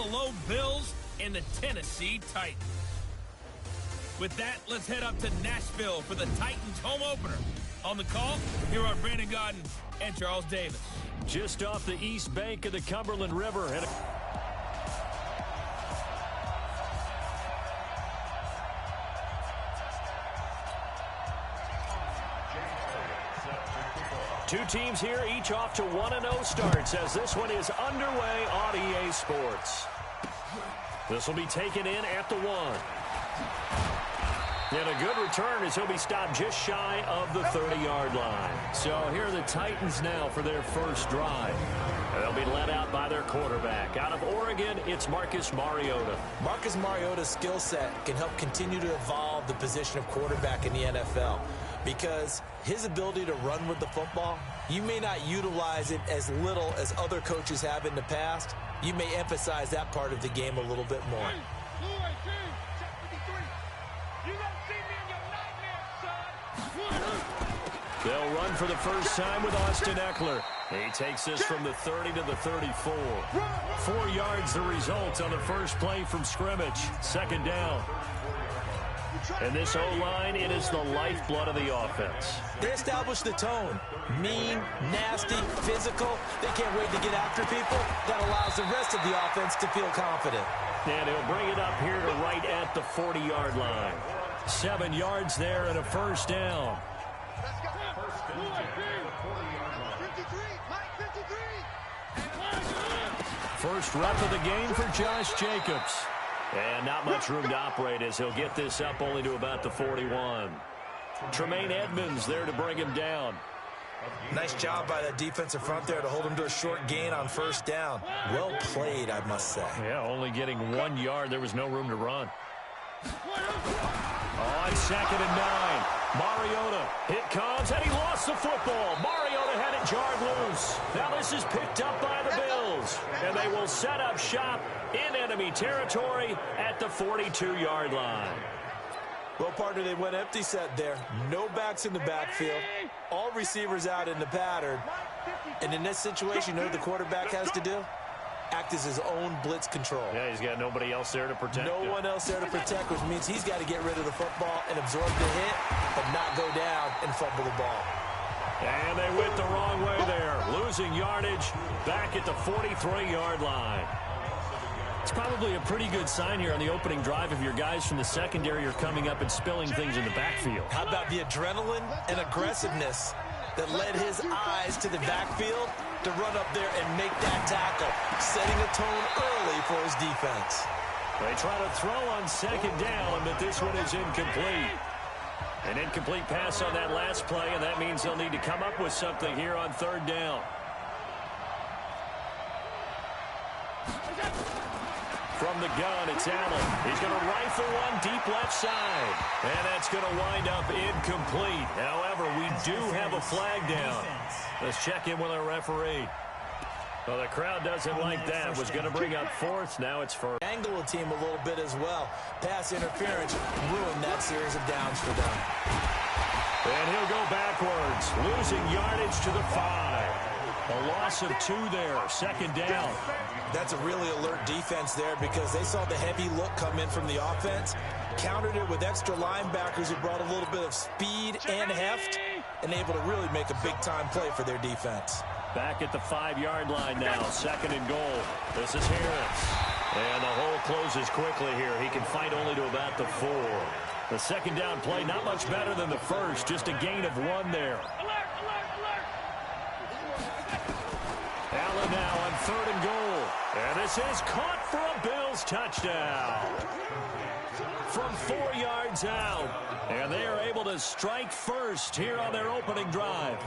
Buffalo Bills and the Tennessee Titans. With that, let's head up to Nashville for the Titans home opener. On the call, here are Brandon Gaudin and Charles Davis. Just off the east bank of the Cumberland River. And two teams here, each off to 1-0 starts as this one is underway on EA Sports. This will be taken in at the 1. And a good return as he'll be stopped just shy of the 30-yard line. So here are the Titans now for their first drive. They'll be led out by their quarterback. Out of Oregon, it's Marcus Mariota. Marcus Mariota's skill set can help continue to evolve the position of quarterback in the NFL because his ability to run with the football, you may not utilize it as little as other coaches have in the past. You may emphasize that part of the game a little bit more. They'll run for the first time with Austin Eckler. He takes this from the 30 to the 34. 4 yards the result on the first play from scrimmage. Second down. And this O-line, it is the lifeblood of the offense. They establish the tone. Mean, nasty, physical. They can't wait to get after people. That allows the rest of the offense to feel confident. And he'll bring it up here to right at the 40-yard line. 7 yards there and a first down. First rep of the game for Josh Jacobs. And not much room to operate as he'll get this up only to about the 41. Tremaine Edmonds there to bring him down. Nice job by that defensive front there to hold him to a short gain on first down. Well played, I must say. Yeah, only getting 1 yard. There was no room to run. On 2nd and 9. Mariota, it comes, and he lost the football. Mariota had it jarred loose. Now this is picked up by the Bills, and they will set up shop in enemy territory at the 42-yard line. Well, partner, they went empty set there. No backs in the backfield. All receivers out in the pattern. And in this situation, you know what the quarterback has to do? Act as his own blitz control. Yeah, he's got nobody else there to protect him. No one else there to protect, which means he's got to get rid of the football and absorb the hit, but not go down and fumble the ball. And they went the wrong way there. Losing yardage back at the 43-yard line. It's probably a pretty good sign here on the opening drive if your guys from the secondary are coming up and spilling things in the backfield. How about the adrenaline and aggressiveness that led his eyes to the backfield to run up there and make that tackle, setting a tone early for his defense. They try to throw on second down, but this one is incomplete. An incomplete pass on that last play, and that means they'll need to come up with something here on third down. From the gun, it's Allen. He's going to rifle one deep left side. And that's going to wind up incomplete. However, we do have a flag down. Let's check in with our referee. Well, the crowd doesn't like that. Was going to bring up fourth. Now it's first. Angle the team a little bit as well. Pass interference ruined that series of downs for them. And he'll go backwards, losing yardage to the 5. A loss of 2 there, second down. That's a really alert defense there because they saw the heavy look come in from the offense, countered it with extra linebackers who brought a little bit of speed and heft, and able to really make a big-time play for their defense. Back at the 5-yard line now, second and goal. This is Harris. And the hole closes quickly here. He can fight only to about the 4. The second down play, not much better than the first, just a gain of 1 there. Allen now on third and goal. And this is caught for a Bills touchdown. From 4 yards out. And they are able to strike first here on their opening drive.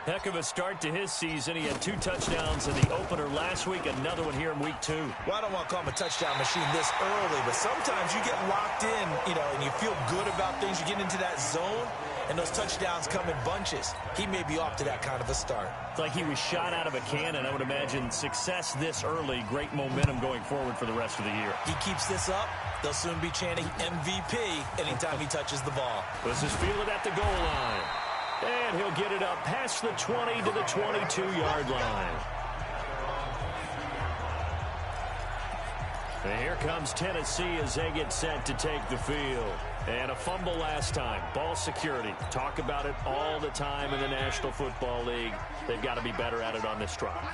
Heck of a start to his season. He had 2 touchdowns in the opener last week, another one here in week 2. Well, I don't want to call him a touchdown machine this early, but sometimes you get locked in, and you feel good about things. You get into that zone, and those touchdowns come in bunches. He may be off to that kind of a start. It's like he was shot out of a cannon. I would imagine success this early, great momentum going forward for the rest of the year. He keeps this up, they'll soon be chanting MVP anytime he touches the ball. This is fielded at the goal line. And he'll get it up past the 20 to the 22-yard line. And here comes Tennessee as they get set to take the field. And a fumble last time. Ball security. Talk about it all the time in the National Football League. They've got to be better at it on this drive.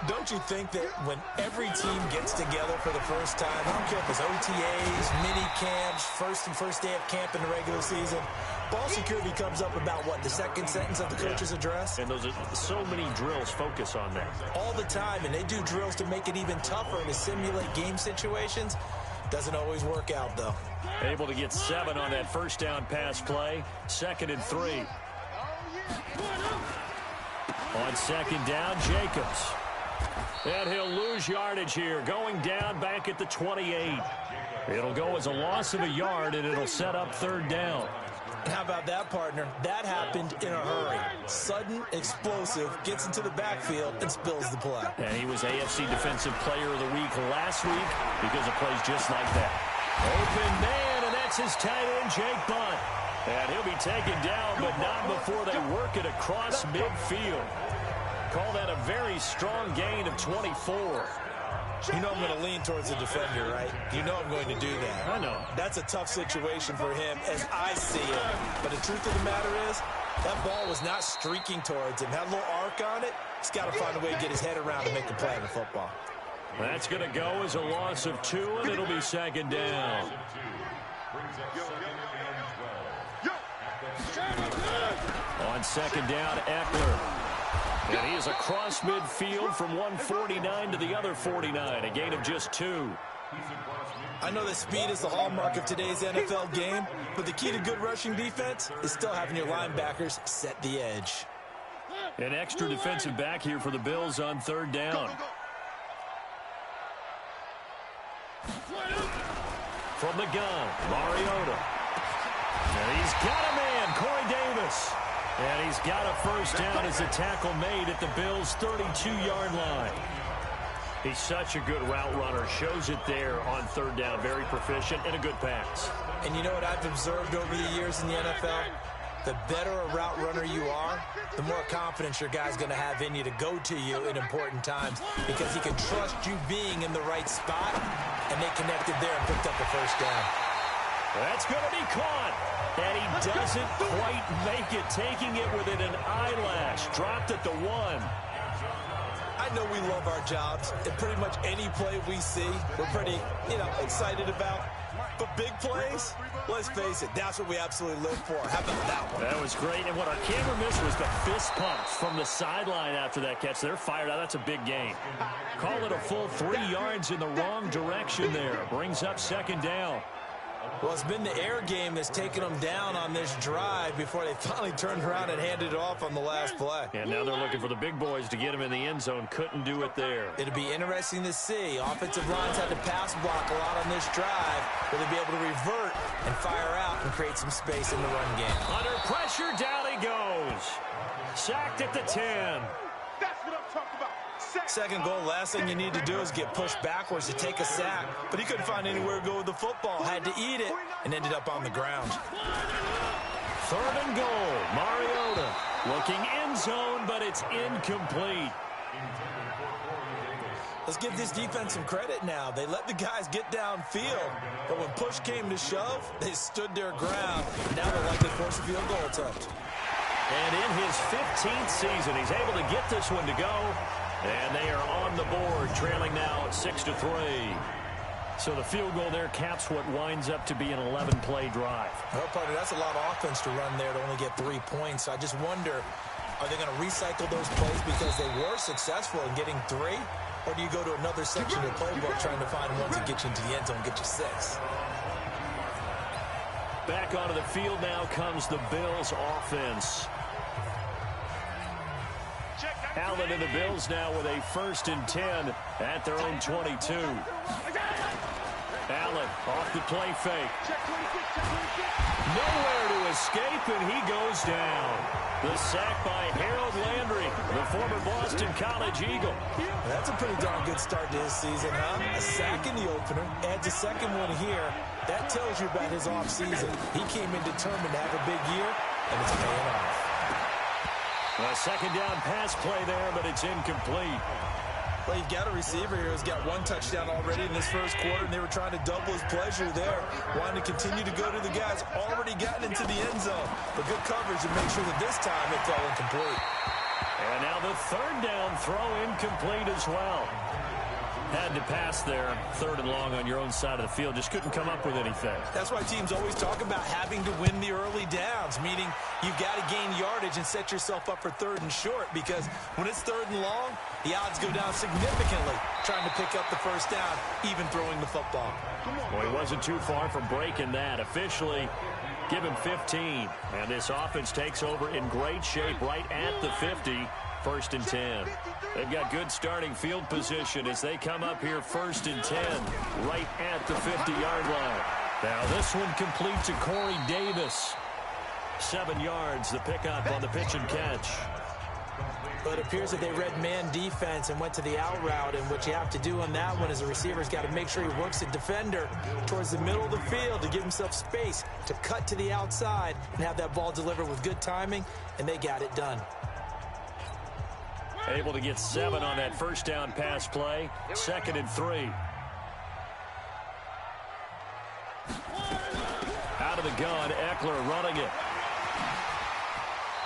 Don't you think that when every team gets together for the first time, I don't care if it's OTAs, mini camps, first day of camp in the regular season, ball security comes up about what, the second sentence of the coach's address? And those are so many drills focus on that. All the time, and they do drills to make it even tougher to simulate game situations. Doesn't always work out, though. Able to get 7 on that first down pass play. 2nd and 3. On 2nd down, Jacobs. And he'll lose yardage here, going down back at the 28. It'll go as a loss of a yard, and it'll set up 3rd down. And how about that, partner? That happened in a hurry. Sudden, explosive, gets into the backfield, and spills the play. And he was AFC Defensive Player of the Week last week because of plays just like that. Open man, and that's his tight end, Jake Bunt. And he'll be taken down, but not before they work it across midfield. Call that a very strong gain of 24. You know I'm going to lean towards the defender, right? You know I'm going to do that. I know. That's a tough situation for him as I see it. But the truth of the matter is, that ball was not streaking towards him. Had a little arc on it. He's got to find a way to get his head around and make the play in the football. That's going to go as a loss of 2, and it'll be 2nd down. On 2nd down, Eckler. And he is across midfield from 149 to the other 49, a gain of just 2. I know that speed is the hallmark of today's NFL game, but the key to good rushing defense is still having your linebackers set the edge. An extra defensive back here for the Bills on 3rd down. From the gun, Mariota. And he's got a man, Corey Davis. And he's got a first down as the tackle made at the Bills' 32-yard line. He's such a good route runner. Shows it there on 3rd down. Very proficient and a good pass. And you know what I've observed over the years in the NFL? The better a route runner you are, the more confidence your guy's going to have in you to go to you in important times because he can trust you being in the right spot, and they connected there and picked up the first down. That's going to be caught. And he doesn't quite make it, taking it within an eyelash. Dropped at the 1. I know we love our jobs, and pretty much any play we see, we're pretty, excited about. But big plays, let's face it, that's what we absolutely live for. How about that one? That was great, and what our camera missed was the fist pumps from the sideline after that catch. They're fired out. That's a big gain. Call it a full 3 yards in the wrong direction there. Brings up 2nd down. Well, it's been the air game that's taken them down on this drive before they finally turned around and handed it off on the last play. And now they're looking for the big boys to get him in the end zone. Couldn't do it there. It'll be interesting to see. Offensive lines had to pass block a lot on this drive. Will they be able to revert and fire out and create some space in the run game? Under pressure, down he goes. Sacked at the 10. That's what I'm talking about. 2nd goal, last thing you need to do is get pushed backwards to take a sack. But he couldn't find anywhere to go with the football. Had to eat it and ended up on the ground. 3rd and goal. Mariota looking end zone, but it's incomplete. Let's give this defense some credit now. They let the guys get downfield. But when push came to shove, they stood their ground. Now they're likely to force a field goal attempt. And in his 15th season, he's able to get this one to go. And they are on the board, trailing now 6-3. So the field goal there caps what winds up to be an 11-play drive. Well, partner, that's a lot of offense to run there to only get 3 points. So I just wonder, are they going to recycle those plays because they were successful in getting 3? Or do you go to another section of the playbook trying to find ones that get you into the end zone, get you 6? Back onto the field now comes the Bills offense. Allen and the Bills now with a 1st and 10 at their own 22. Allen off the play fake. Nowhere to escape, and he goes down. The sack by Harold Landry, the former Boston College Eagle. That's a pretty darn good start to his season, huh? A sack in the opener, adds a 2nd one here. That tells you about his offseason. He came in determined to have a big year, and it's paying off. A 2nd down pass play there, but it's incomplete. Well, you've got a receiver here who's got one touchdown already in this first quarter, and they were trying to double his pleasure there, wanting to continue to go to the guys already gotten into the end zone. But good coverage to make sure that this time it fell incomplete. And now the third down throw incomplete as well. Had to pass there, 3rd and long on your own side of the field. Just couldn't come up with anything. That's why teams always talk about having to win the early downs, meaning you've got to gain yardage and set yourself up for 3rd and short, because when it's 3rd and long, the odds go down significantly trying to pick up the first down, even throwing the football. Well, he wasn't too far from breaking that. Officially, give him 15. And this offense takes over in great shape right at the 50. 1st and 10. They've got good starting field position as they come up here 1st and 10 right at the 50-yard line. Now this one complete to Corey Davis. 7 yards, the pickup on the pitch and catch. But it appears that they read man defense and went to the out route, and what you have to do on that one is the receiver's got to make sure he works the defender towards the middle of the field to give himself space to cut to the outside and have that ball delivered with good timing, and they got it done. Able to get 7 on that first down pass play. 2nd and 3. Out of the gun, Eckler running it.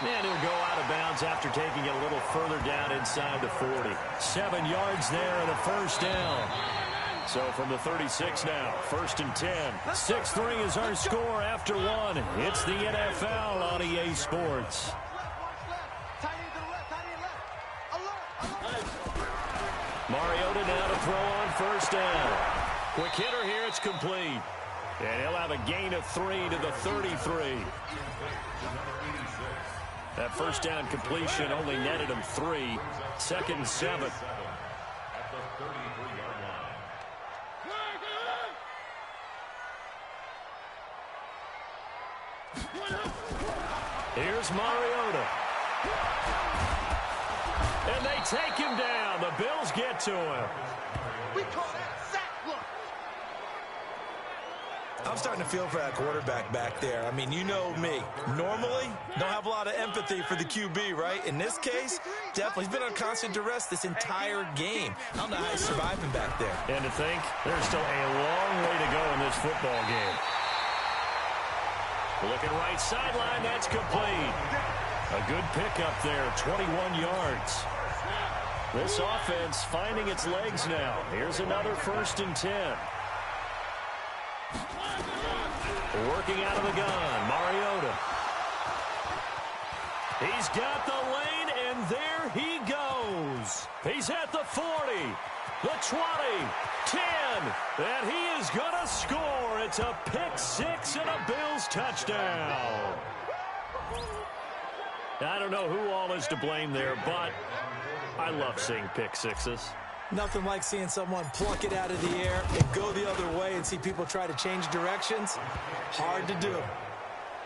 And he'll go out of bounds after taking it a little further down inside the 40. 7 yards there and a first down. So from the 36 now, 1st and 10. 6-3 is our score after 1. It's the NFL on EA Sports. Mariota now to throw on first down. Quick hitter here, it's complete. And he'll have a gain of 3 to the 33. That first down completion only netted him 3. 2nd and 7. Here's Mariota. And they take him down. The Bills get to him. We call that sack look. I'm starting to feel for that quarterback back there. I mean, you know me. Normally, don't have a lot of empathy for the QB, right? In this case, definitely. He's been on constant duress this entire game. I don't know how he's surviving back there. And to think, there's still a long way to go in this football game. Looking right sideline, that's complete. A good pickup there, 21 yards. This offense finding its legs now. Here's another 1st and 10. Working out of the gun, Mariota. He's got the lane, and there he goes. He's at the 40, the 20, 10, and he is going to score. It's a pick 6 and a Bills touchdown. I don't know who all is to blame there, but I love seeing pick 6s. Nothing like seeing someone pluck it out of the air and go the other way and see people try to change directions. Hard to do.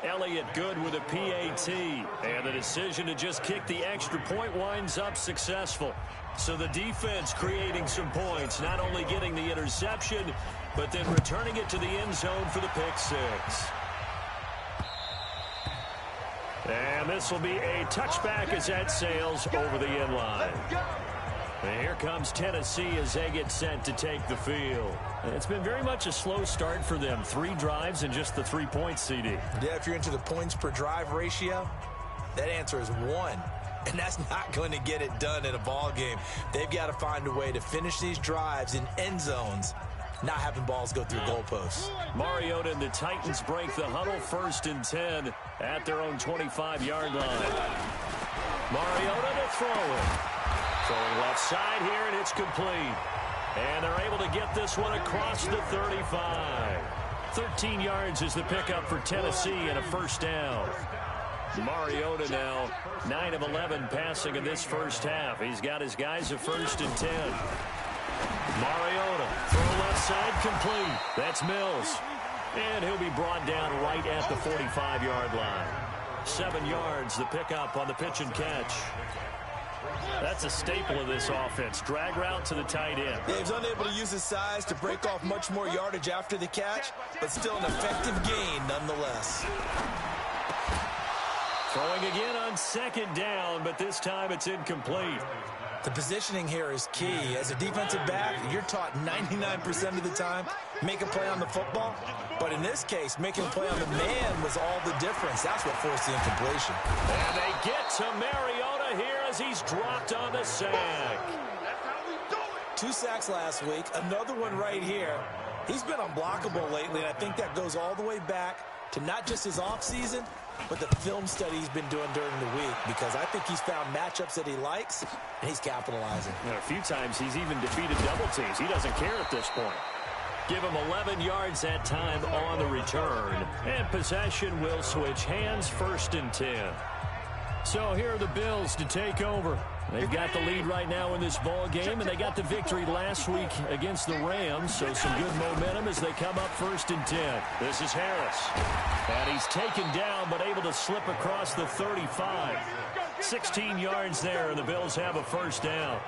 Elliott good with a PAT, and the decision to just kick the extra point winds up successful. So the defense creating some points, not only getting the interception, but then returning it to the end zone for the pick 6. And this will be a touchback as that sails over the end line. And here comes Tennessee as they get set to take the field. It's been very much a slow start for them. 3 drives and just the 3 points, CD. Yeah, if you're into the points per drive ratio, that answer is 1. And that's not going to get it done in a ball game. They've got to find a way to finish these drives in end zones, not having balls go through goalposts. Mariota and the Titans break the huddle, 1st and 10 at their own 25-yard line. Mariota to throw it. Throwing left side here, and it's complete. And they're able to get this one across the 35. 13 yards is the pickup for Tennessee and a first down. Mariota now 9 of 11 passing in this first half. He's got his guys at 1st and 10. Mariota, throw left side complete. That's Mills. And he'll be brought down right at the 45-yard line. 7 yards, the pickup on the pitch and catch. That's a staple of this offense. Drag route to the tight end. Yeah, he's unable to use his size to break off much more yardage after the catch, but still an effective gain nonetheless. Throwing again on 2nd down, but this time it's incomplete. The positioning here is key. As a defensive back, you're taught 99% of the time, make a play on the football. But in this case, making a play on the man was all the difference. That's what forced the incompletion. And they get to Mariota here as he's dropped on the sack. 2 sacks last week, another one right here. He's been unblockable lately, and I think that goes all the way back to not just his offseason, but the film study he's been doing during the week, because I think he's found matchups that he likes, and he's capitalizing. And a few times he's even defeated double teams. He doesn't care at this point. Give him 11 yards that time on the return. And possession will switch hands, 1st and 10. So here are the Bills to take over. They've got the lead right now in this ball game, and they got the victory last week against the Rams, so some good momentum as they come up 1st and 10. This is Harris. And he's taken down, but able to slip across the 35. 16 yards there, and the Bills have a 1st down.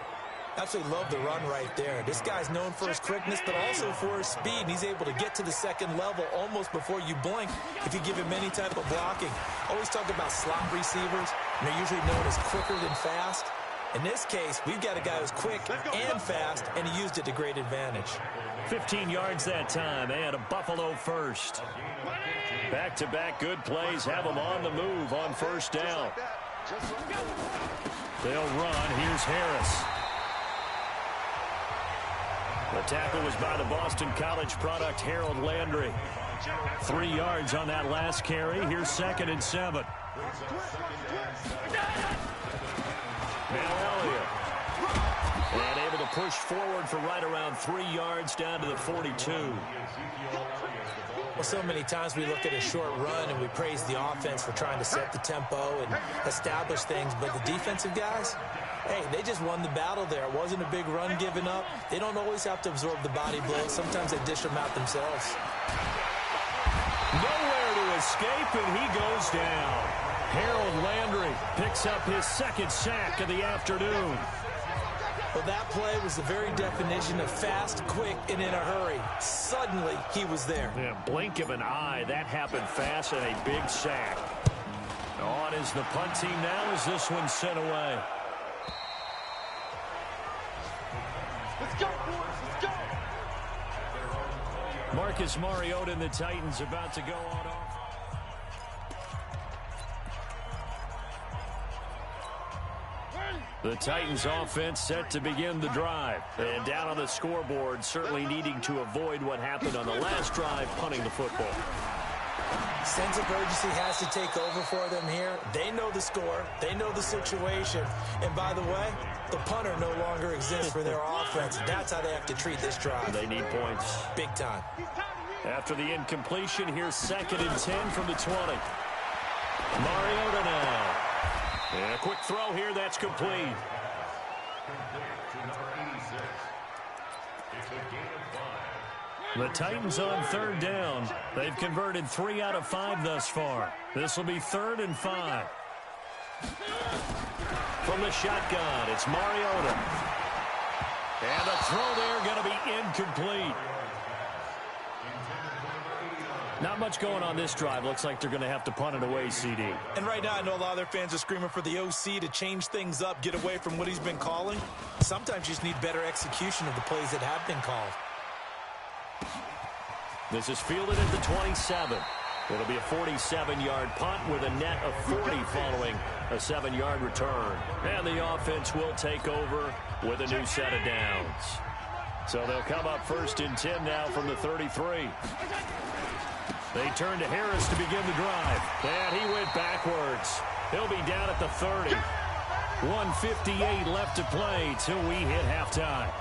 Absolutely love the run right there. This guy's known for his quickness, but also for his speed. And he's able to get to the 2nd level almost before you blink if you give him any type of blocking. Always talk about slot receivers, and they're usually known as quicker than fast. In this case, we've got a guy who's quick and fast, and he used it to great advantage. 15 yards that time, and a Buffalo 1st. Back-to-back good plays have them on the move on 1st down. They'll run. Here's Harris. The tackle was by the Boston College product, Harold Landry. 3 yards on that last carry. Here's 2nd and 7. Now Elliott. And able to push forward for right around 3 yards down to the 42. Well, so many times we look at a short run and we praise the offense for trying to set the tempo and establish things, but the defensive guys, hey, they just won the battle there. It wasn't a big run given up. They don't always have to absorb the body blows. Sometimes they dish them out themselves. Nowhere to escape, and he goes down. Harold Landry picks up his 2nd sack of the afternoon. Well, that play was the very definition of fast, quick, and in a hurry. Suddenly, he was there. Yeah, blink of an eye. That happened fast, and a big sack. On is the punt team now as this one's sent away. Let's go, boys. Let's go. Marcus Mariota and the Titans about to go on off. The Titans offense set to begin the drive. And down on the scoreboard, certainly needing to avoid what happened on the last drive, punting the football. Sense of urgency has to take over for them here. They know the score. They know the situation. And by the way, the punter no longer exists for their offense. That's how they have to treat this drive. They need points. Big time. After the incompletion, here's 2nd and 10 from the 20. Mariota now. And a quick throw here, that's complete. The Titans on 3rd down. They've converted 3 out of 5 thus far. This will be 3rd and 5. From the shotgun, it's Mariota. And the throw there going to be incomplete. Not much going on this drive. Looks like they're going to have to punt it away, CD. And right now, I know a lot of their fans are screaming for the OC to change things up, get away from what he's been calling. Sometimes you just need better execution of the plays that have been called. This is fielded at the 27. It'll be a 47-yard punt with a net of 40 following a 7-yard return. And the offense will take over with a new set of downs. So they'll come up 1st and 10 now from the 33. They turn to Harris to begin the drive. And he went backwards. He'll be down at the 30. 1:58 left to play till we hit halftime.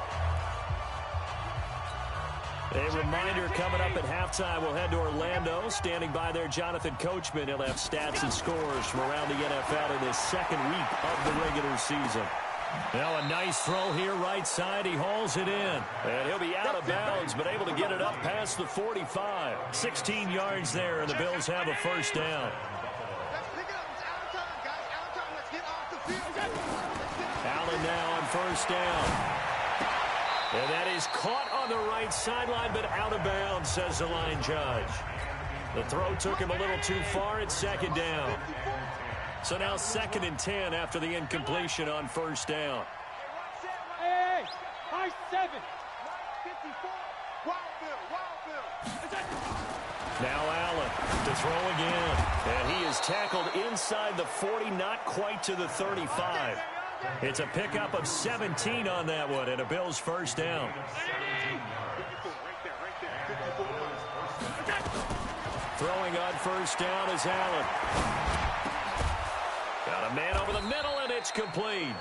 A reminder coming up at halftime, we'll head to Orlando. Standing by there, Jonathan Coachman. He'll have stats and scores from around the NFL in his 2nd week of the regular season. Now a nice throw here, right side. He hauls it in. And he'll be out of bounds, but able to get it up past the 45. 16 yards there, and the Bills have a 1st down. Allen now on 1st down. And that is caught on the right sideline, but out of bounds, says the line judge. The throw took him a little too far. It's 2nd down. So now 2nd and 10 after the incompletion on 1st down. Number 7. 54. Now Allen to throw again. And he is tackled inside the 40, not quite to the 35. It's a pickup of 17 on that one, and a Bills first down. Throwing on first down is Allen. Got a man over the middle, and it's complete.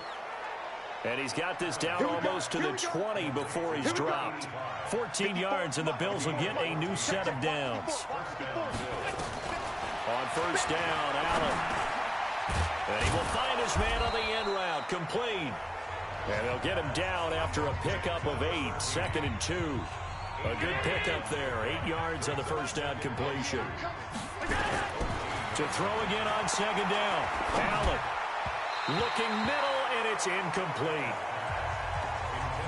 And he's got this down almost to the 20 before he's dropped. 14 yards, and the Bills will get a new set of downs. On first down, Allen. And he will find his man on the end route, complete. And they'll get him down after a pickup of 8, 2nd and 2. A good pickup there, 8 yards on the first down completion. To throw again on 2nd down, Allen. Looking middle, and it's incomplete.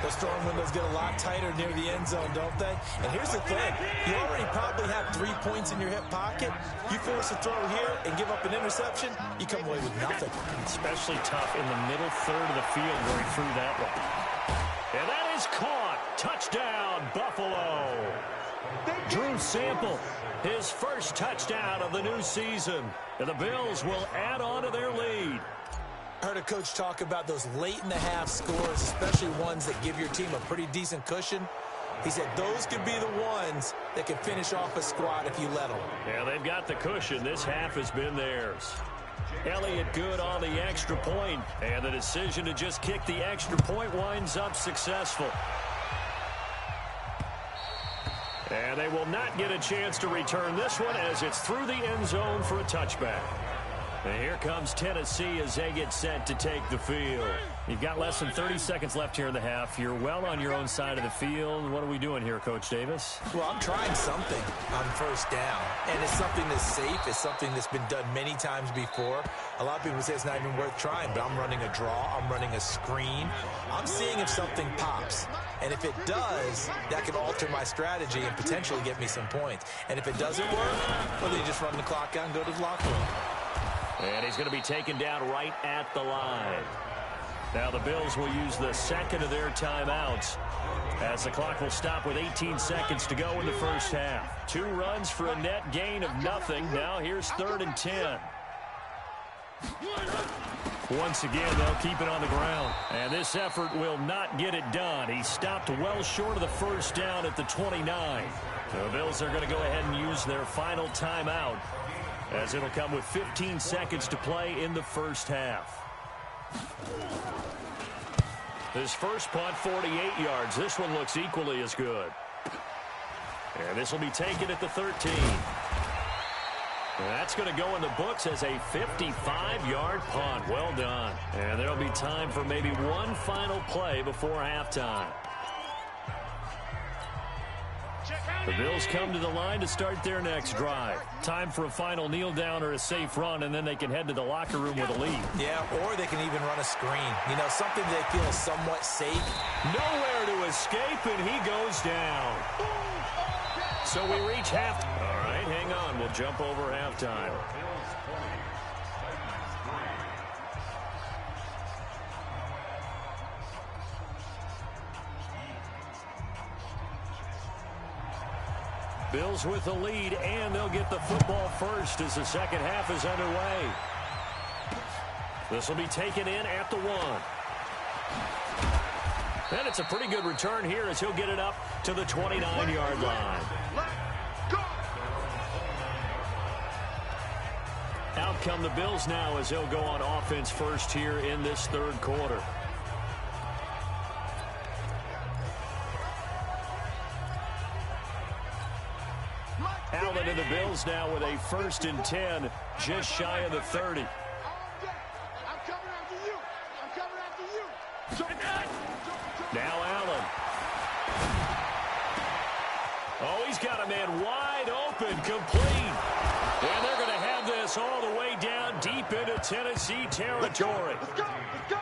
The storm windows get a lot tighter near the end zone, don't they? And here's the thing. You already probably have 3 points in your hip pocket. You force a throw here and give up an interception, you come away with nothing. Especially tough in the middle third of the field where he threw that one. And that is caught. Touchdown, Buffalo. Drew Sample, his first touchdown of the new season. And the Bills will add on to their lead. I heard a coach talk about those late-in-the-half scores, especially ones that give your team a pretty decent cushion. He said those could be the ones that can finish off a squad if you let them. Yeah, they've got the cushion. This half has been theirs. Elliott good on the extra point, and the decision to just kick the extra point winds up successful. And they will not get a chance to return this one as it's through the end zone for a touchback. And here comes Tennessee as they get set to take the field. You've got less than 30 seconds left here in the half. You're well on your own side of the field. What are we doing here, Coach Davis? Well, I'm trying something on first down. And it's something that's safe. It's something that's been done many times before. A lot of people say it's not even worth trying, but I'm running a draw. I'm running a screen. I'm seeing if something pops. And if it does, that could alter my strategy and potentially get me some points. And if it doesn't work, well, then you just run the clock out and go to the locker room. And he's going to be taken down right at the line. Now the Bills will use the second of their timeouts as the clock will stop with 18 seconds to go in the first half. 2 runs for a net gain of nothing. Now here's 3rd and 10. Once again, they'll keep it on the ground. And this effort will not get it done. He stopped well short of the first down at the 29. The Bills are going to go ahead and use their final timeout, as it'll come with 15 seconds to play in the first half. His first punt, 48 yards. This one looks equally as good. And this will be taken at the 13. And that's going to go in the books as a 55-yard punt. Well done. And there'll be time for maybe one final play before halftime. The Bills come to the line to start their next drive. Time for a final kneel down or a safe run, and then they can head to the locker room with a lead. Yeah, or they can even run a screen. You know, something they feel somewhat safe. Nowhere to escape, and he goes down. So we reach half. All right, hang on. We'll jump over halftime. Bills with the lead, and they'll get the football first as the second half is underway. This will be taken in at the 1. And it's a pretty good return here as he'll get it up to the 29-yard line. Out come the Bills now as they'll go on offense first here in this third quarter. Allen and the Bills now with a 1st and 10, just shy of the 30. I'm coming after you. I'm coming after you. Now Allen. Oh, he's got a man wide open, complete. And they're going to have this all the way down deep into Tennessee territory. Let's go.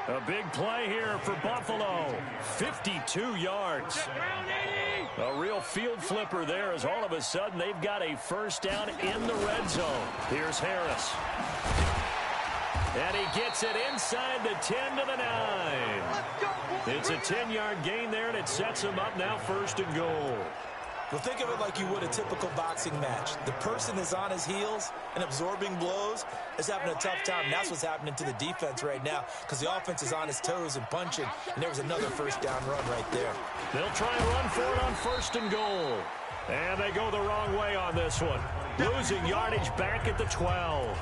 A big play here for Buffalo. 52 yards. A real field flipper there as all of a sudden they've got a first down in the red zone. Here's Harris. And he gets it inside the 10 to the 9. Let's go, boys. It's a 10-yard gain there, and it sets them up now 1st and goal. Well, think of it like you would a typical boxing match. The person is on his heels and absorbing blows is having a tough time. And that's what's happening to the defense right now because the offense is on his toes and punching, and there was another 1st down run right there. They'll try and run for it on 1st and goal. And they go the wrong way on this one. Losing yardage back at the 12.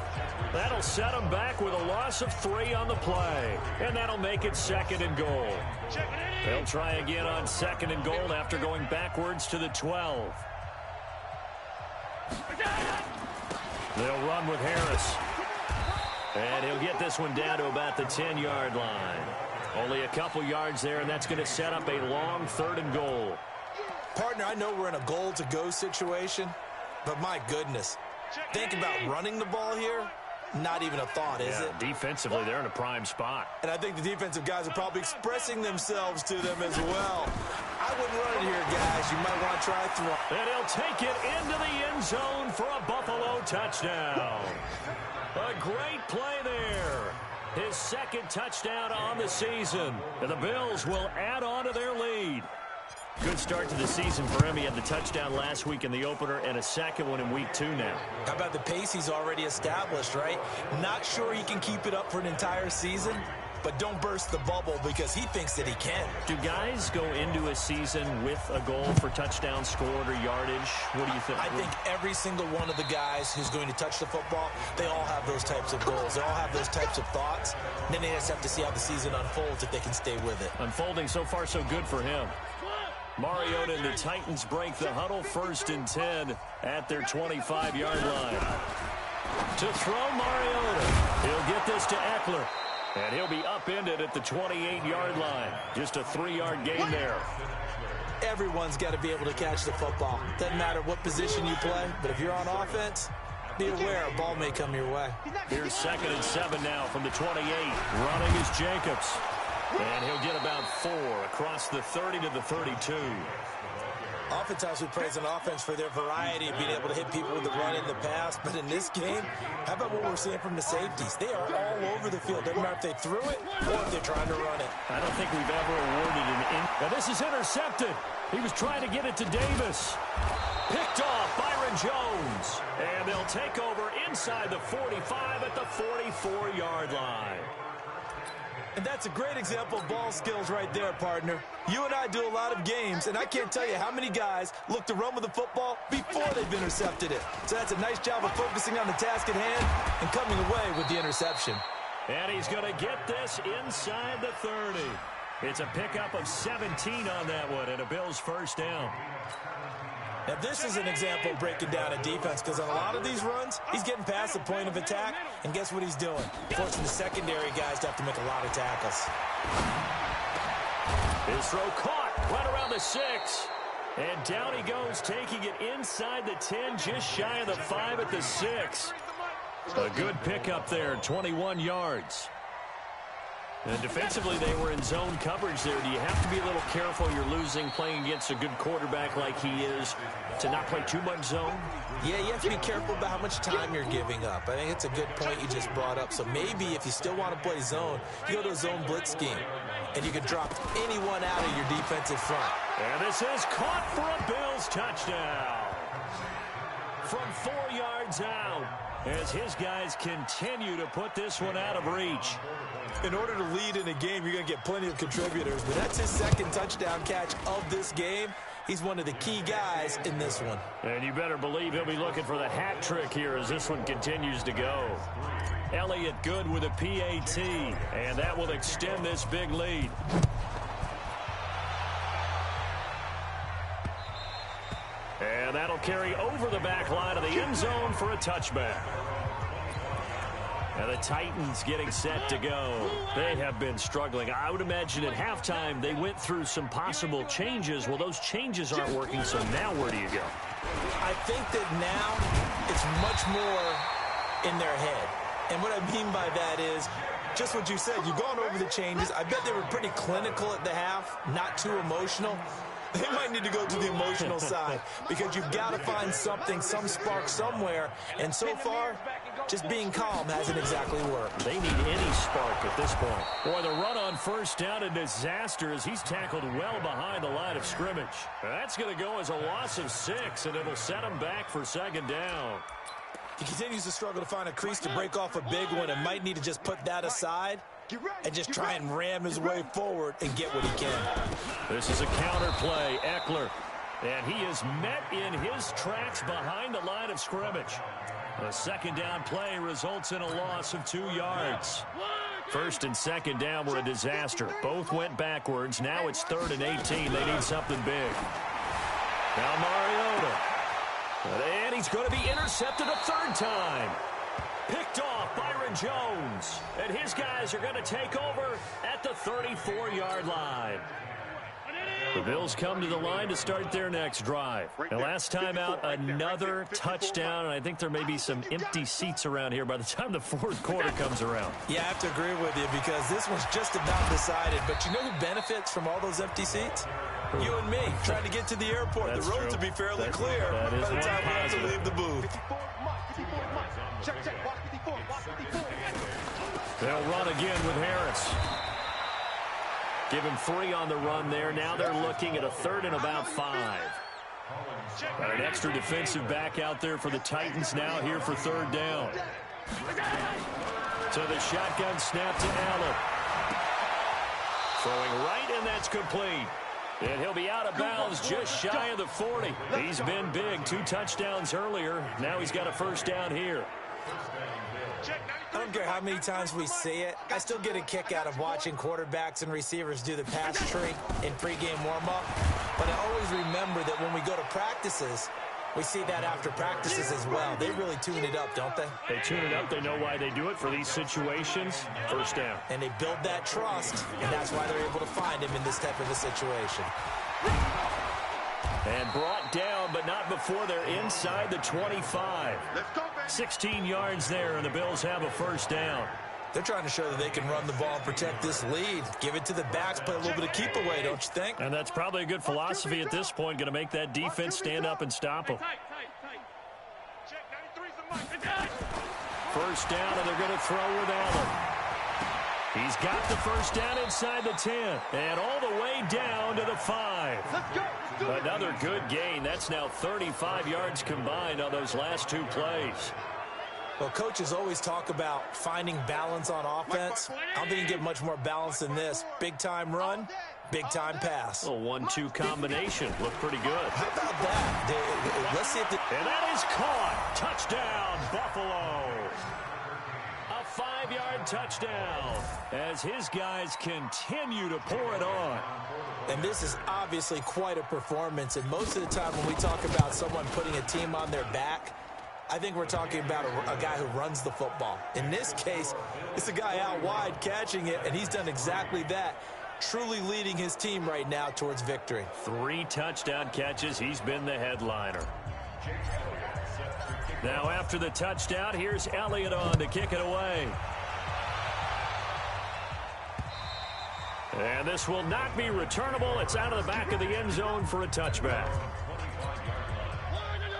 That'll set them back with a loss of 3 on the play. And that'll make it 2nd and goal. They'll try again on 2nd and goal after going backwards to the 12. They'll run with Harris. And he'll get this one down to about the 10-yard line. Only a couple yards there, and that's going to set up a long 3rd and goal. Partner, I know we're in a goal-to-go situation, but my goodness. Think about running the ball here. Not even a thought, is it? Defensively, they're in a prime spot. And I think the defensive guys are probably expressing themselves to them as well. I wouldn't run it here, guys. You might want to try through. And he'll take it into the end zone for a Buffalo touchdown. A great play there. His 2nd touchdown on the season. And the Bills will add on to their lead. Good start to the season for him. He had the touchdown last week in the opener and a 2nd one in week 2 now. How about the pace he's already established, right? Not sure he can keep it up for an entire season, but don't burst the bubble because he thinks that he can. Do guys go into a season with a goal for touchdowns scored or yardage? What do you think? I think every single one of the guys who's going to touch the football, they all have those types of goals. They all have those types of thoughts. And then they just have to see how the season unfolds if they can stay with it. Unfolding so far so good for him. Mariota and the Titans break the huddle 1st and 10 at their 25-yard line. To throw Mariota. He'll get this to Eckler. And he'll be upended at the 28-yard line. Just a 3-yard gain there. Everyone's got to be able to catch the football. Doesn't matter what position you play, but if you're on offense, be aware a ball may come your way. Here's 2nd and 7 now from the 28. Running is Jacobs. And he'll get about 4 across the 30 to the 32. Oftentimes we praise an offense for their variety of being able to hit people with the run in the pass. But in this game, how about what we're seeing from the safeties? They are all over the field. Doesn't matter if they threw it or if they're trying to run it. I don't think we've ever awarded an Now this is intercepted. He was trying to get it to Davis. Picked off Byron Jones. And they'll take over inside the 45 at the 44-yard line. And that's a great example of ball skills right there, partner. You and I do a lot of games, and I can't tell you how many guys look to run with the football before they've intercepted it. So that's a nice job of focusing on the task at hand and coming away with the interception. And he's going to get this inside the 30. It's a pickup of 17 on that one, and a Bills 1st down. Now, this is an example of breaking down a defense because on a lot of these runs, he's getting past the point of attack, and guess what he's doing? Forcing the secondary guys to have to make a lot of tackles. His throw caught right around the 6. And down he goes, taking it inside the 10, just shy of the 5 at the 6. A good pickup there, 21 yards. And defensively, they were in zone coverage there. Do you have to be a little careful? You're losing, playing against a good quarterback like he is, to not play too much zone? Yeah, you have to be careful about how much time you're giving up. I think it's a good point you just brought up. So maybe if you still want to play zone, you go to a zone blitz scheme, and you can drop anyone out of your defensive front. And this is caught for a Bills touchdown. From 4 yards out, as his guys continue to put this one out of reach. In order to lead in a game, you're going to get plenty of contributors, but that's his 2nd touchdown catch of this game. He's one of the key guys in this one. And you better believe he'll be looking for the hat trick here as this one continues to go. Elliott good with a PAT, and that will extend this big lead. And that'll carry over the back line of the end zone for a touchback. And the Titans getting set to go. They have been struggling. I would imagine at halftime they went through some possible changes. Well, those changes aren't working, so now where do you go? I think that now it's much more in their head. And what I mean by that is just what you said. You've gone over the changes. I bet they were pretty clinical at the half, not too emotional. They might need to go to the emotional side because you've got to find something, some spark somewhere. And so far, just being calm hasn't exactly worked. They need any spark at this point. Boy, the run on first down, a disaster as he's tackled well behind the line of scrimmage. That's going to go as a loss of 6, and it'll set him back for second down. He continues to struggle to find a crease to break off a big one and might need to just put that aside and just try and ram his way forward and get what he can. This is a counter play. Eckler. And he is met in his tracks behind the line of scrimmage. A second down play results in a loss of 2 yards. First and second down were a disaster. Both went backwards. Now it's 3rd and 18. They need something big. Now Mariota. And he's going to be intercepted a 3rd time. Picked off Byron Jones. And his guys are going to take over at the 34-yard line. The Bills come to the line to start their next drive. The last time out, another touchdown, and I think there may be some empty seats around here by the time the 4th quarter comes around. Yeah, I have to agree with you because this one's just about decided. But you know who benefits from all those empty seats? You and me, trying to get to the airport. That's the road true. to be fairly clear by the time we have to leave the booth. They'll run again with Harris. Give him 3 on the run there. Now they're looking at a 3rd and about 5. Got an extra defensive back out there for the Titans now here for 3rd down. So the shotgun snap to Allen. Throwing right, and that's complete. And he'll be out of bounds just shy of the 40. He's been big. 2 touchdowns earlier. Now he's got a 1st down here. I don't care how many times we see it. I still get a kick out of watching quarterbacks and receivers do the pass tree in pregame warm-up. But I always remember that when we go to practices, we see that after practices as well. They really tune it up, don't they? They tune it up. They know why they do it for these situations. 1st down. And they build that trust, and that's why they're able to find him in this type of a situation. And brought down, but not before they're inside the 25. 16 yards there, and the Bills have a 1st down. They're trying to show that they can run the ball and protect this lead. Give it to the backs, play a little bit of keep away, don't you think? And that's probably a good philosophy at this point, going to make that defense stand up and stop them. 1st down, and they're going to throw with Allen. He's got the 1st down inside the 10, and all the way down to the 5. Another good gain. That's now 35 yards combined on those last 2 plays. Well, coaches always talk about finding balance on offense. I don't think you get much more balance than this. Big-time run, big-time pass. A 1-2 combination. Looked pretty good. How about that? Let's see if and that is caught. Touchdown, Buffalo. A 5-yard touchdown as his guys continue to pour it on. And this is obviously quite a performance. And most of the time when we talk about someone putting a team on their back, I think we're talking about a guy who runs the football. In this case, it's a guy out wide catching it, and he's done exactly that, truly leading his team right now towards victory. 3 touchdown catches. He's been the headliner. Now after the touchdown, here's Elliott on to kick it away. And this will not be returnable. It's out of the back of the end zone for a touchback.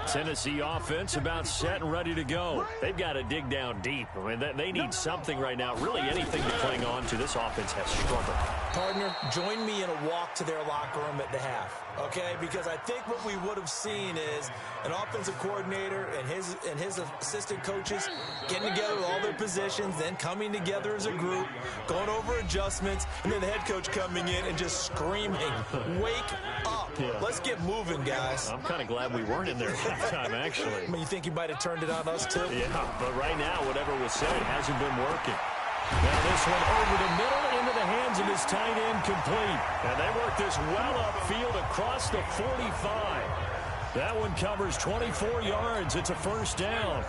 Tennessee offense about set and ready to go. They've got to dig down deep. I mean, they need something right now, really anything to cling on to. This offense has struggled. Partner, join me in a walk to their locker room at the half, okay? Because I think what we would have seen is an offensive coordinator and his assistant coaches getting together with all their positions, then coming together as a group, going over adjustments, and then the head coach coming in and just screaming, wake up. Yeah. Let's get moving, guys. I'm kind of glad we weren't in there at halftime, actually. I mean, you think you might have turned it on us, too? Yeah, but right now, whatever was said hasn't been working. Now this one over the middle into the hands of his tight end, complete. And they work this well upfield across the 45. That one covers 24 yards. It's a 1st down.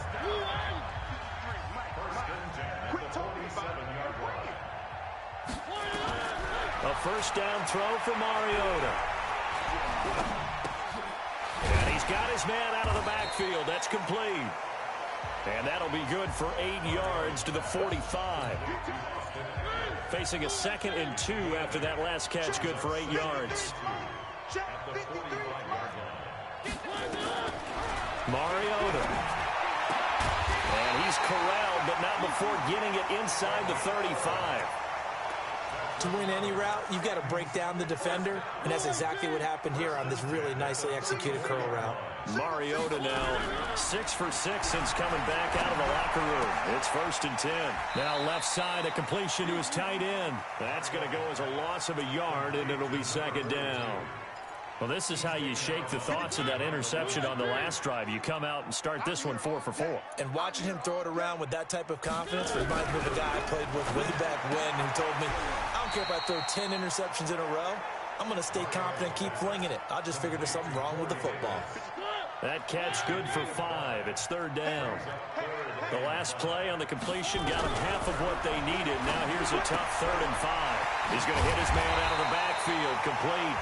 A 1st down throw for Mariota. And he's got his man out of the backfield. That's complete. And that'll be good for 8 yards to the 45. Facing a 2nd and 2 after that last catch, good for 8 yards. Check 53. Mariota. And he's corralled, but not before getting it inside the 35. To win any route, you've got to break down the defender, and that's exactly what happened here on this really nicely executed curl route. Mariota now 6 for 6 since coming back out of the locker room. It's 1st and 10. Now left side, a completion to his tight end. That's going to go as a loss of a yard, and it'll be 2nd down. Well, this is how you shake the thoughts of that interception on the last drive. You come out and start this one 4 for 4. And watching him throw it around with that type of confidence reminds me of a guy I played with way back when who told me, I don't care if I throw 10 interceptions in a row. I'm going to stay confident, keep flinging it. I just figured there's something wrong with the football. That catch good for 5. It's 3rd down. The last play on the completion got him half of what they needed. Now here's a tough 3rd and 5. He's going to hit his man out of the backfield, complete.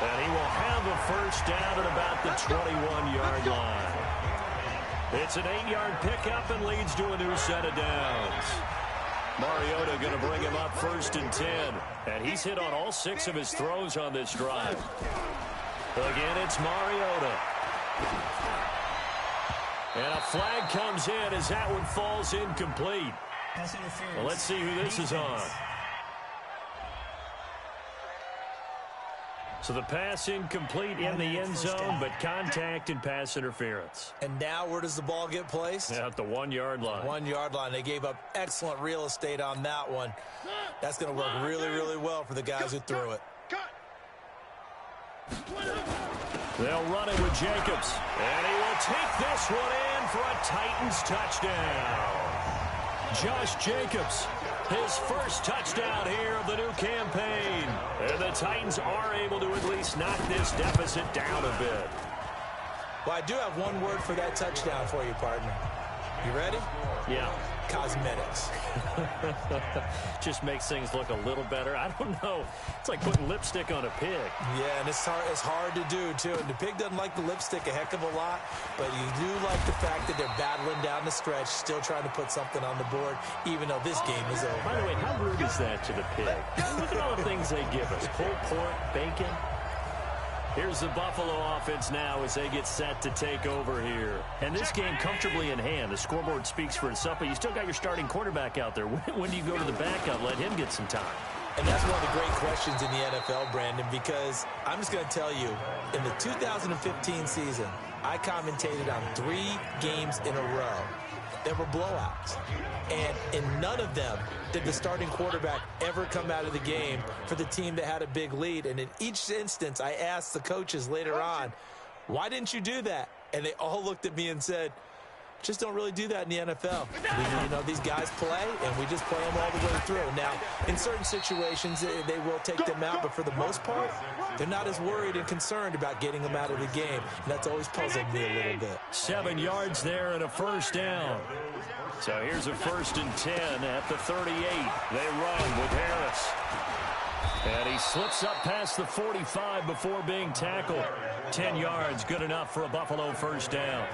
And he will have a 1st down at about the 21-yard line. It's an 8-yard pickup and leads to a new set of downs. Mariota going to bring him up 1st and 10. And he's hit on all 6 of his throws on this drive. Again, it's Mariota. And a flag comes in as that one falls incomplete. Well, let's see who this is on. So the pass incomplete in the end zone, but contact and pass interference. And now where does the ball get placed? At the 1-yard line. 1-yard line. They gave up excellent real estate on that one. That's going to work really, really well for the guys who threw it. They'll run it with Jacobs. And he will take this one in for a Titans touchdown. Josh Jacobs, his first touchdown here of the new campaign. And the Titans are able to at least knock this deficit down a bit. Well, I do have one word for that touchdown for you, partner. You ready? Yeah. Cosmetics. Just makes things look a little better. I don't know. It's like putting lipstick on a pig. Yeah, and it's hard to do, too. And the pig doesn't like the lipstick a heck of a lot, but you do like the fact that they're battling down the stretch, still trying to put something on the board, even though this game is over. By the way, how rude is that to the pig? Look at all the things they give us. Pulled pork, bacon. Here's the Buffalo offense now as they get set to take over here. And this game comfortably in hand. The scoreboard speaks for itself, but you still got your starting quarterback out there. When do you go to the backup? Let him get some time. And that's one of the great questions in the NFL, Brandon, because I'm just going to tell you, in the 2015 season, I commentated on 3 games in a row that were blowouts. And in none of them did the starting quarterback ever come out of the game for the team that had a big lead. And in each instance, I asked the coaches later on, why didn't you do that? And they all looked at me and said, just don't really do that in the NFL. These guys play, and we just play them all the way through. Now, in certain situations, they will take them out, but for the most part, they're not as worried and concerned about getting them out of the game. And that's always puzzled me a little bit. 7 yards there and a 1st down. So here's a 1st and 10 at the 38. They run with Harris. And he slips up past the 45 before being tackled. 10 yards, good enough for a Buffalo 1st down.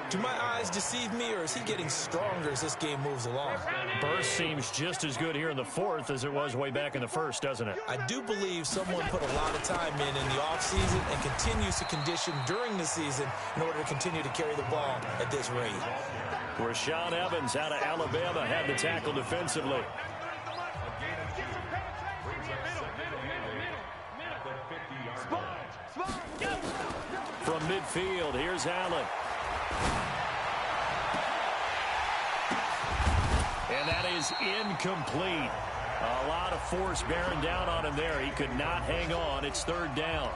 Do my eyes deceive me, or is he getting stronger as this game moves along? Burst seems just as good here in the 4th as it was way back in the 1st, doesn't it? I do believe someone put a lot of time in the offseason and continues to condition during the season in order to continue to carry the ball at this rate. Rashaan Evans out of Alabama had the tackle defensively. From midfield, here's Allen. And that is incomplete. A lot of force bearing down on him there. He could not hang on. It's 3rd down.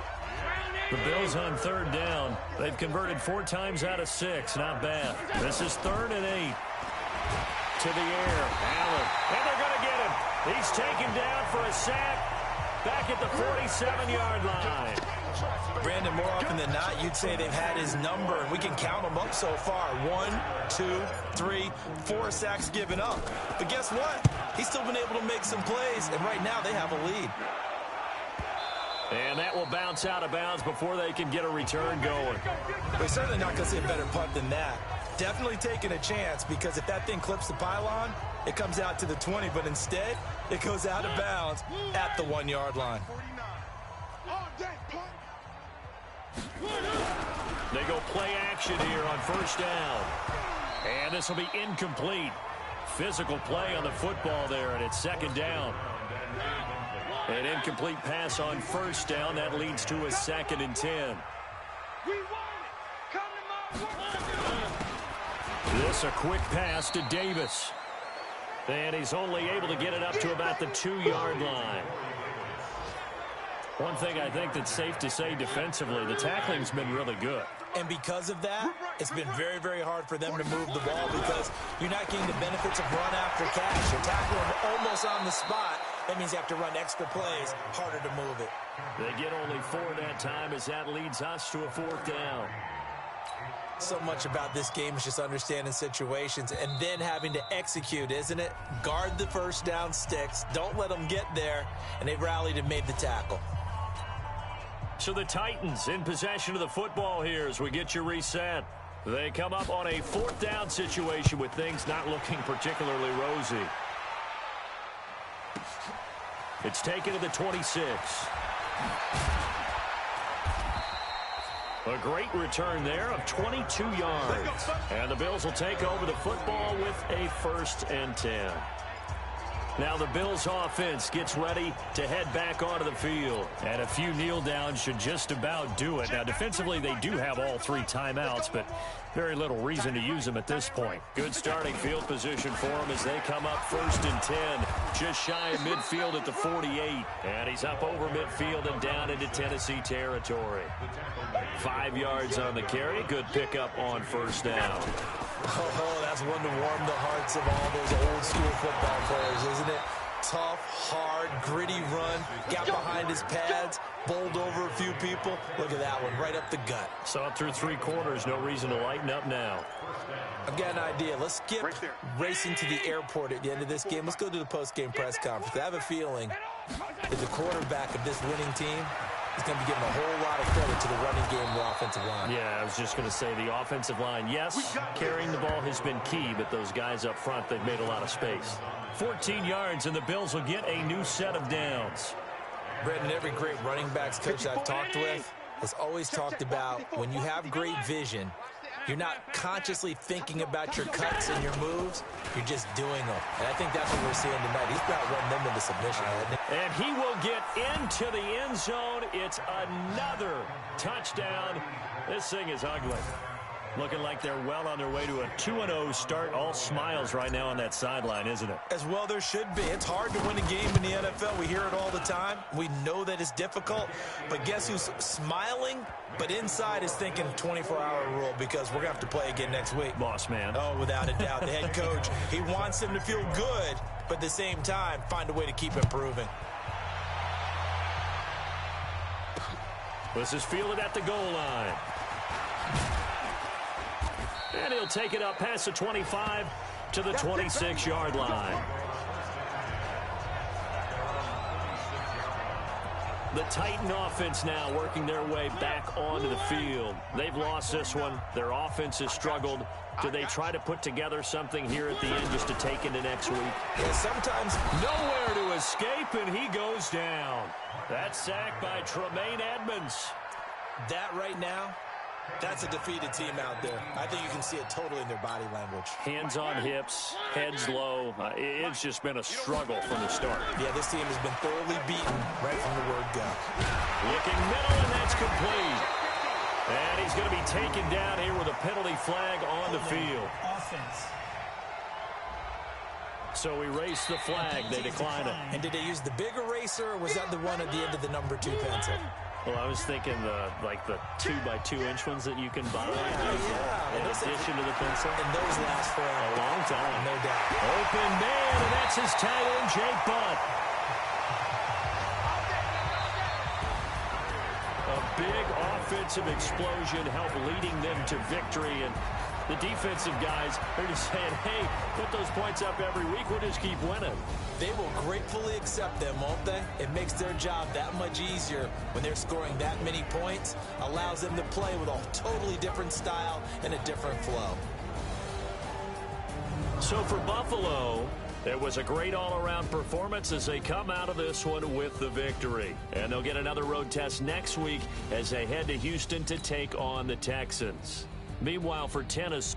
The Bills on 3rd down. They've converted 4 times out of 6. Not bad. This is 3rd and 8. To the air. Allen. And they're going to get him. He's taken down for a sack. Back at the 47-yard line. Brandon, more often than not, you'd say they've had his number, and we can count them up so far. 1, 2, 3, 4 sacks given up. But guess what? He's still been able to make some plays, and right now they have a lead. And that will bounce out of bounds before they can get a return going. We're certainly not going to see a better punt than that. Definitely taking a chance, because if that thing clips the pylon, it comes out to the 20, but instead, it goes out of bounds at the 1-yard line. They go play action here on first down. And this will be incomplete. Physical play on the football there, and it's second down. An incomplete pass on first down. That leads to a 2nd and 10. This a quick pass to Davis. And he's only able to get it up to about the 2-yard line. One thing I think that's safe to say defensively, the tackling's been really good. And because of that, it's been very, very hard for them to move the ball because you're not getting the benefits of run after catch. You're tackling almost on the spot. That means you have to run extra plays, harder to move it. They get only 4 that time as that leads us to a 4th down. So much about this game is just understanding situations and then having to execute, isn't it? Guard the first down sticks. Don't let them get there. And they rallied and made the tackle. So the Titans in possession of the football here as we get you reset. They come up on a 4th down situation with things not looking particularly rosy. It's taken to the 26. A great return there of 22 yards. And the Bills will take over the football with a 1st and 10. Now the Bills offense gets ready to head back onto the field. And a few kneel downs should just about do it. Now defensively they do have all 3 timeouts, but very little reason to use them at this point. Good starting field position for them as they come up 1st and 10. Just shy of midfield at the 48. And he's up over midfield and down into Tennessee territory. 5 yards on the carry. Good pickup on first down. Oh, that's one to warm the hearts of all those old school football players, isn't it? Tough, hard, gritty run. Got behind his pads, bowled over a few people. Look at that one, right up the gut. So up through 3 quarters, no reason to lighten up now. I've got an idea. Let's skip racing to the airport at the end of this game. Let's go to the post-game press conference. I have a feeling that the quarterback of this winning team is going to be giving a whole lot of credit to the running game and the offensive line. Yeah, I was just going to say the offensive line. Yes, carrying the ball has been key, but those guys up front, they've made a lot of space. 14 yards, and the Bills will get a new set of downs. Brendan, every great running backs coach I've talked with has always talked about when you have great vision, you're not consciously thinking about your cuts and your moves. You're just doing them. And I think that's what we're seeing tonight. He's about running them into submission. And he will get into the end zone. It's another touchdown. This thing is ugly. Looking like they're well on their way to a 2-0 start. All smiles right now on that sideline, isn't it? As well there should be. It's hard to win a game in the NFL. We hear it all the time. We know that it's difficult. But guess who's smiling? But inside is thinking 24-hour rule because we're going to have to play again next week. Boss man. Oh, without a doubt. The head coach, he wants them to feel good, but at the same time, find a way to keep improving. This is fielded at the goal line. And he'll take it up past the 25 to the 26-yard line. The Titan offense now working their way back onto the field. They've lost this one. Their offense has struggled. Do they try to put together something here at the end just to take into next week? Yeah, sometimes nowhere to escape, and he goes down. That's sacked by Tremaine Edmonds. That right now, that's a defeated team out there. I think you can see it totally in their body language. Hands on hips, heads low. It's just been a struggle from the start. Yeah, this team has been thoroughly beaten right from the word go. Looking middle, and that's complete. And he's going to be taken down here with a penalty flag on the field. Offense. So we race the flag. They decline it. And did they use the big eraser, or was that the one at the end of the number 2 pencil? Well, I was thinking the 2x2-inch ones that you can buy. In addition to the pencil. And those last for a long time. No doubt. Open man, and that's his tight end, Jake Butt. A big offensive explosion helped leading them to victory. And the defensive guys are just saying, hey, put those points up every week. We'll just keep winning. They will gratefully accept them, won't they? It makes their job that much easier when they're scoring that many points. Allows them to play with a totally different style and a different flow. So for Buffalo, It was a great all-around performance as they come out of this one with the victory. And they'll get another road test next week as they head to Houston to take on the Texans. Meanwhile, for tennis...